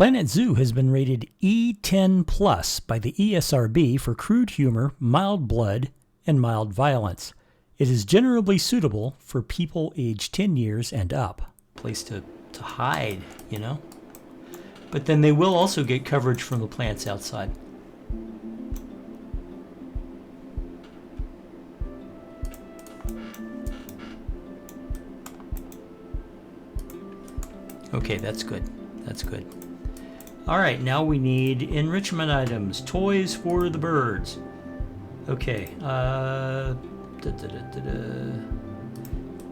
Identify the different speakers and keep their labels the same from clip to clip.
Speaker 1: Planet Zoo has been rated E10 plus by the ESRB for crude humor, mild blood, and mild violence. It is generally suitable for people aged 10 years and up. Place to hide, you know? But then they will also get coverage from the plants outside. Okay, that's good. That's good. All right, now we need enrichment items, toys for the birds. Okay,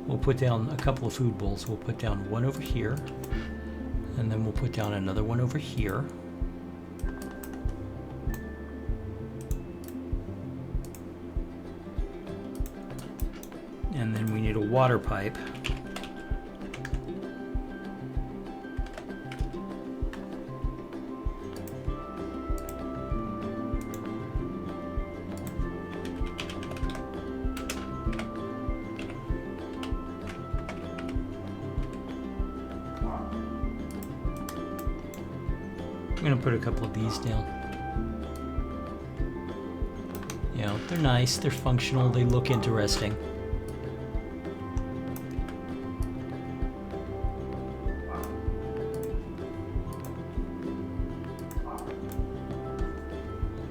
Speaker 1: we'll put down a couple of food bowls. We'll put down one over here, and then we'll put down another one over here. And then we need a water pipe. I'm going to put a couple of these down. You know, they're nice, they're functional, they look interesting.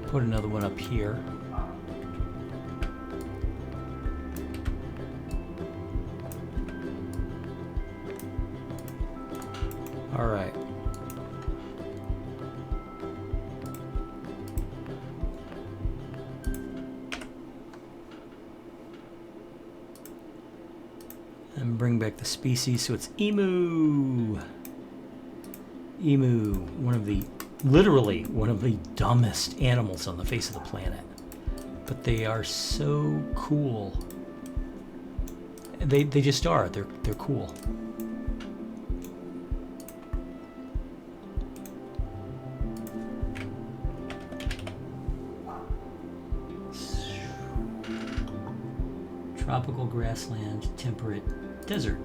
Speaker 1: Put another one up here. All right. And bring back the species, so it's emu. Emu, literally one of the dumbest animals on the face of the planet. But they are so cool. They just are. They're cool. Tropical grassland, temperate desert.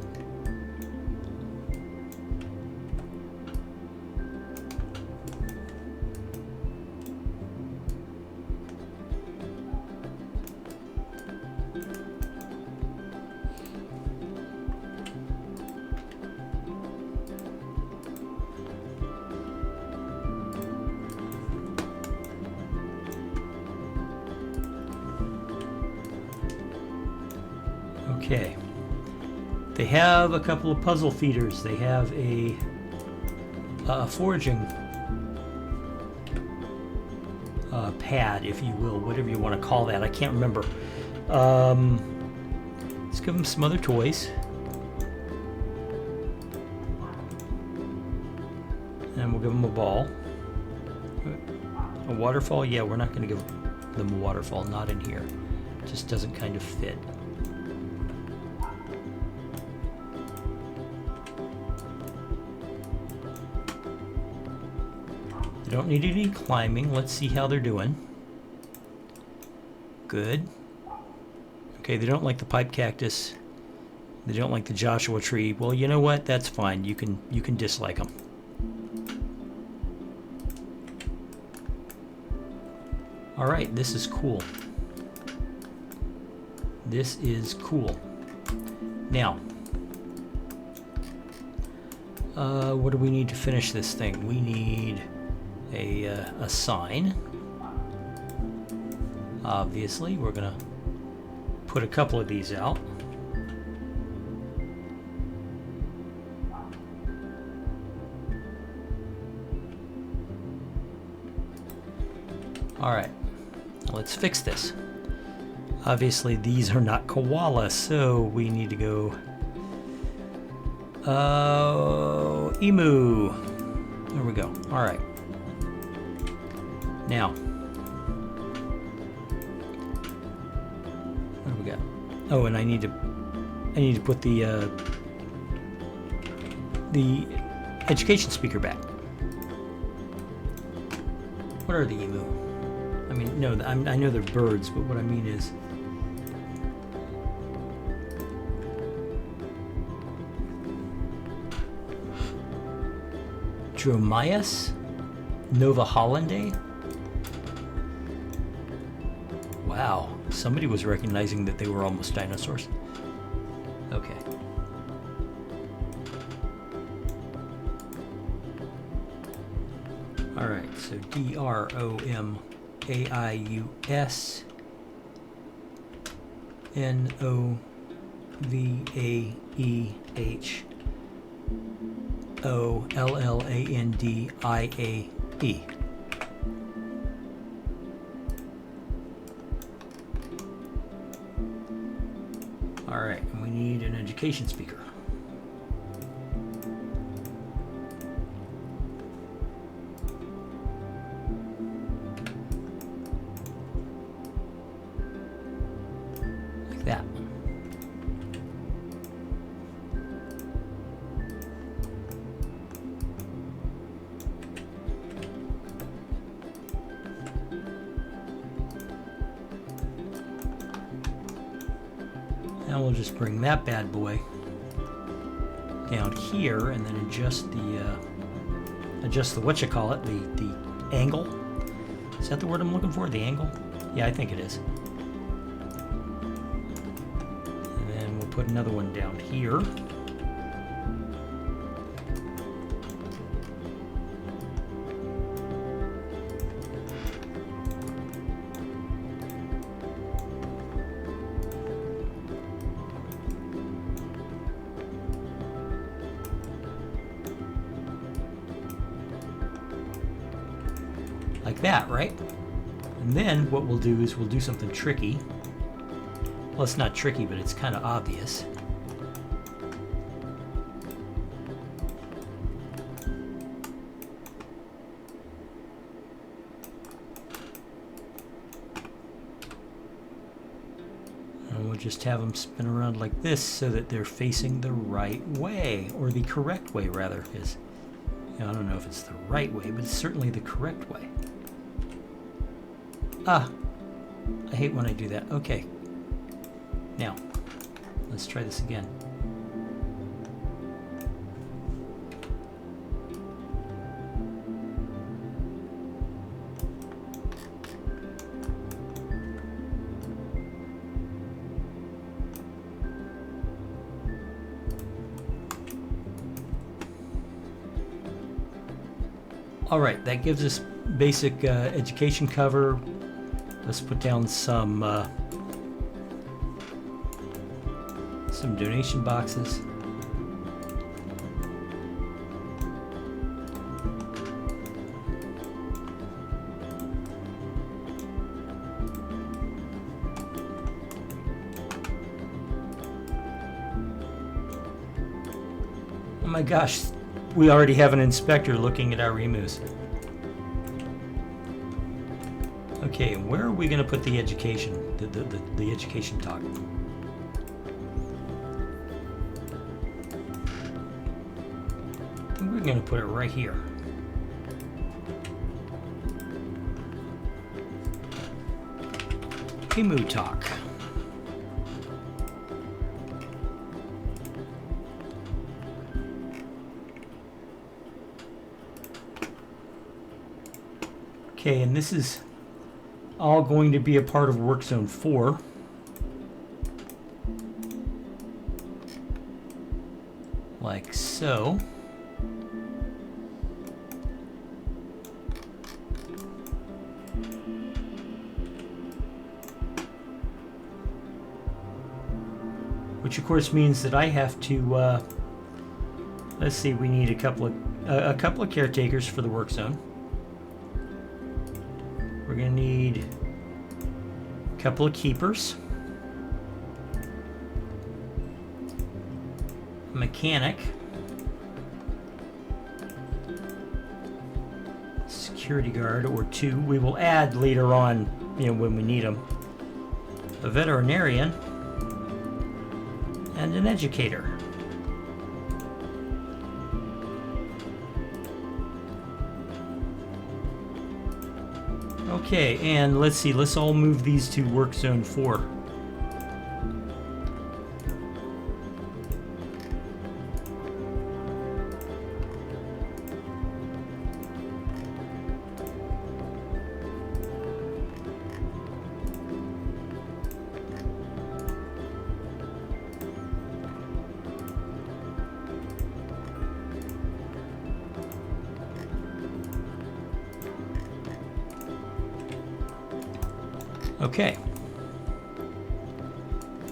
Speaker 1: Okay. They have a couple of puzzle feeders. They have a foraging pad, if you will, whatever you want to call that. I can't remember. Let's give them some other toys. And we'll give them a ball. A waterfall? Yeah, we're not going to give them a waterfall. Not in here. It just doesn't kind of fit. Don't need any climbing. Let's see how they're doing. Good. Okay, they don't like the pipe cactus. They don't like the Joshua tree. Well, you know what? That's fine. You can dislike them. All right, this is cool. This is cool. Now, what do we need to finish this thing? We need a sign. Obviously, we're gonna put a couple of these out. All right, let's fix this. Obviously, these are not koalas, so we need to go emu. There we go. All right. Now, what do we got? Oh, and I need to put the education speaker back. What are the emu? I mean, no, I know they're birds, but what I mean is, Dromaius, novahollandiae. Wow, somebody was recognizing that they were almost dinosaurs. Okay. Alright, so Dromaius, novahollandiae. Alright, and we need an education speaker. Like that. Now we'll just bring that bad boy down here and then adjust the the angle. Is that the word I'm looking for? The angle? Yeah, I think it is. And then we'll put another one down here. Like that, right? And then what we'll do is we'll do something tricky. Well, it's not tricky, but it's kind of obvious. And we'll just have them spin around like this so that they're facing the right way, or the correct way, rather. Because, you know, I don't know if it's the right way, but it's certainly the correct way. Ah, I hate when I do that. Okay. Now, let's try this again. All right, that gives us basic education cover. Let's put down some donation boxes. Oh my gosh, we already have an inspector looking at our emus. Okay, where are we going to put the education, the education talk? I think we're going to put it right here. Emu talk. Okay, and this is all going to be a part of work zone 4. Like so. Which of course means that I have to let's see, we need a couple of caretakers for the work zone. We're going to need a couple of keepers, a mechanic, security guard or 2. We will add later on, you know, when we need them, a veterinarian, and an educator. Okay, and let's see, let's all move these to work zone 4. Okay.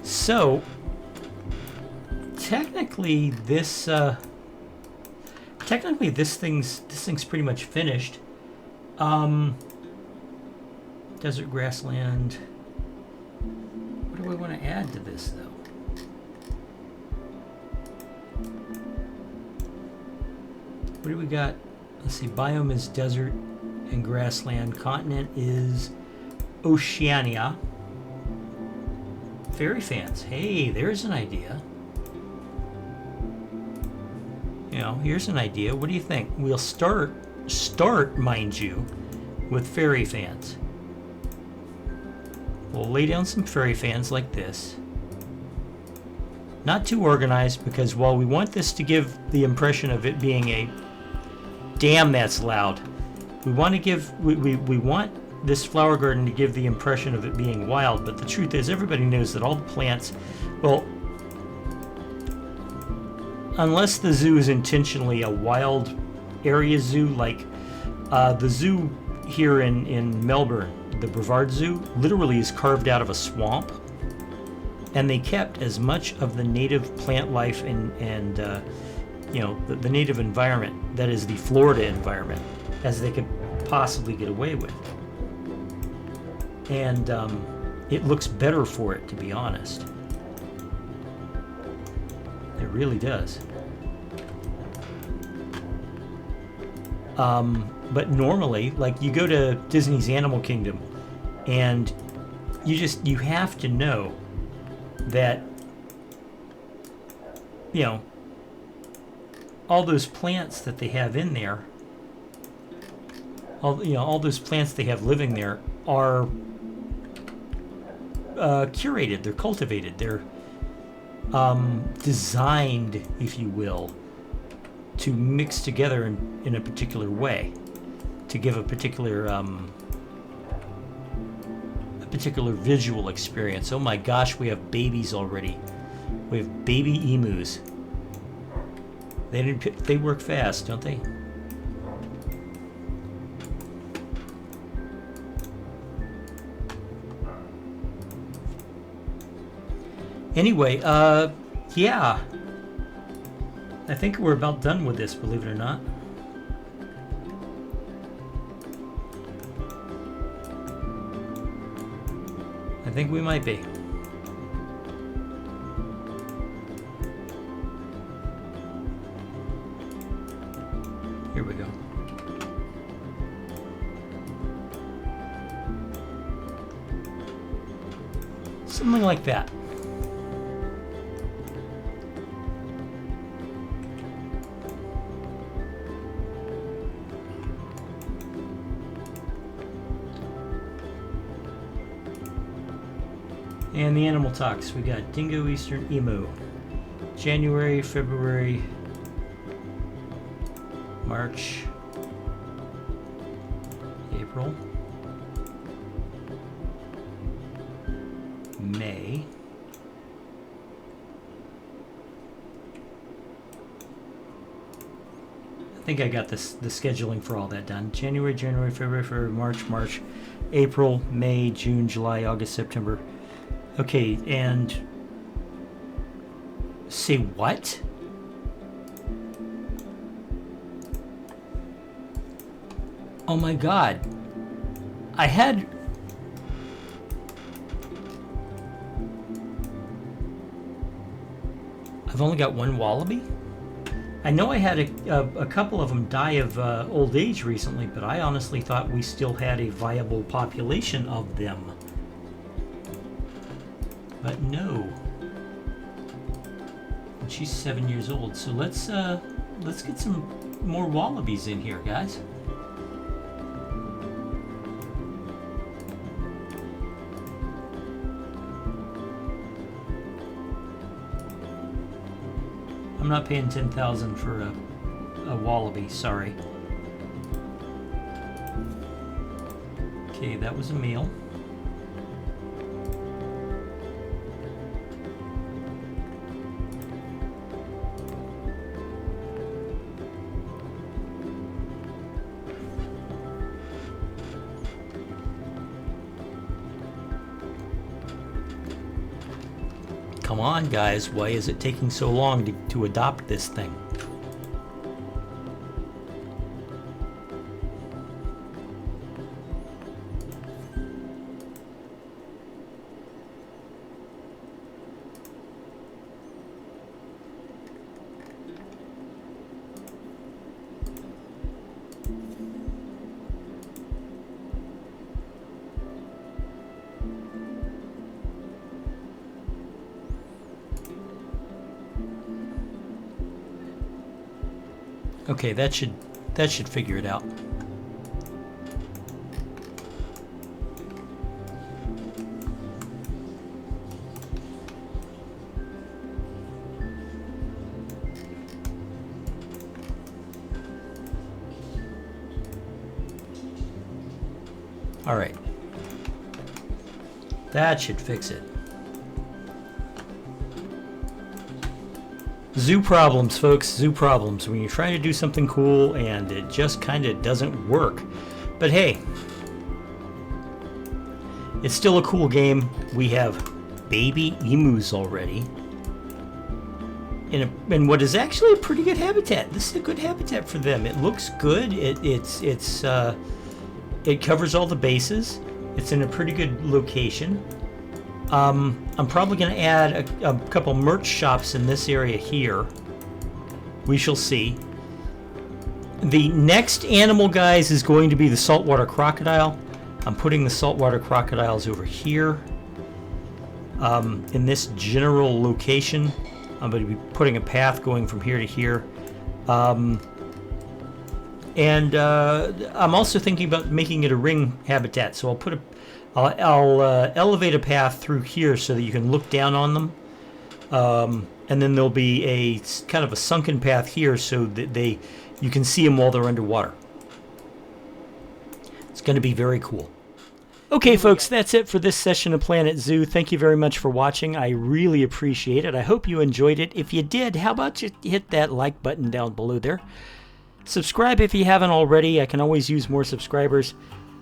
Speaker 1: So technically this thing's pretty much finished. Desert grassland. What do we want to add to this though? What do we got? Let's see, biome is desert and grassland. Continent is Oceania. Fairy fans. Hey, there's an idea. You know, here's an idea. What do you think? We'll start, mind you, with fairy fans. We'll lay down some fairy fans like this. Not too organized, because while we want this to give the impression of it being a... Damn, that's loud. We want to give... We want this flower garden to give the impression of it being wild, but the truth is everybody knows that all the plants... Well, unless the zoo is intentionally a wild area zoo, like the zoo here in Melbourne, the Brevard Zoo, literally is carved out of a swamp, and they kept as much of the native plant life and you know, the native environment, that is the Florida environment, as they could possibly get away with. And it looks better for it, to be honest. It really does. But normally, like, you go to Disney's Animal Kingdom, and you have to know that, you know, all those plants that they have in there, all those plants they have living there are curated, they're cultivated, they're designed, if you will, to mix together in a particular way, to give a particular visual experience. Oh my gosh, we have babies already. We have baby emus. They work fast, don't they? Anyway, yeah. I think we're about done with this, believe it or not. I think we might be. Here we go. Something like that. And the animal talks, we got dingo, eastern emu, January, February, March, April, May, I think I got the scheduling for all that done. January, February, March, April, May, June, July, August, September. Okay, and say what? Oh my god. I've only got one wallaby? I know I had a couple of them die of old age recently, but I honestly thought we still had a viable population of them. But no. And she's 7 years old, so let's get some more wallabies in here, guys. I'm not paying 10,000 for a wallaby, sorry. Okay, that was a male. on, guys, why is it taking so long to adopt this thing? Okay, that should figure it out. All right. That should fix it. Zoo problems, folks, zoo problems. When you're trying to do something cool and it just kind of doesn't work. But hey, it's still a cool game. We have baby emus already. In what is actually a pretty good habitat. This is a good habitat for them. It looks good. It covers all the bases. It's in a pretty good location. I'm probably going to add a couple merch shops in this area here. We shall see. The next animal, guys, is going to be the saltwater crocodile. I'm putting the saltwater crocodiles over here. In this general location, I'm going to be putting a path going from here to here. And I'm also thinking about making it a ring habitat. So I'll elevate a path through here so that you can look down on them. And then there'll be a kind of a sunken path here so that you can see them while they're underwater. It's going to be very cool. Okay, folks, that's it for this session of Planet Zoo. Thank you very much for watching. I really appreciate it. I hope you enjoyed it. If you did, how about you hit that like button down below there? Subscribe if you haven't already. I can always use more subscribers.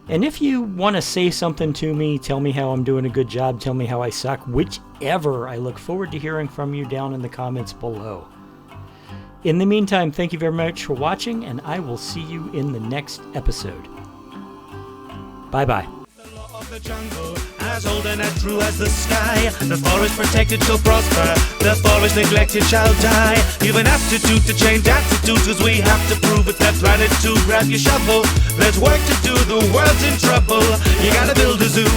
Speaker 1: And if you want to say something to me, tell me how I'm doing a good job, tell me how I suck, whichever, I look forward to hearing from you down in the comments below. In the meantime, thank you very much for watching, and I will see you in the next episode. Bye-bye.
Speaker 2: Of the jungle, as old and as true as the sky. The forest protected shall prosper, the forest neglected shall die. Even aptitude to change attitudes, cause we have to prove it. That planet to grab your shovel. There's work to do, the world's in trouble. You gotta build a zoo.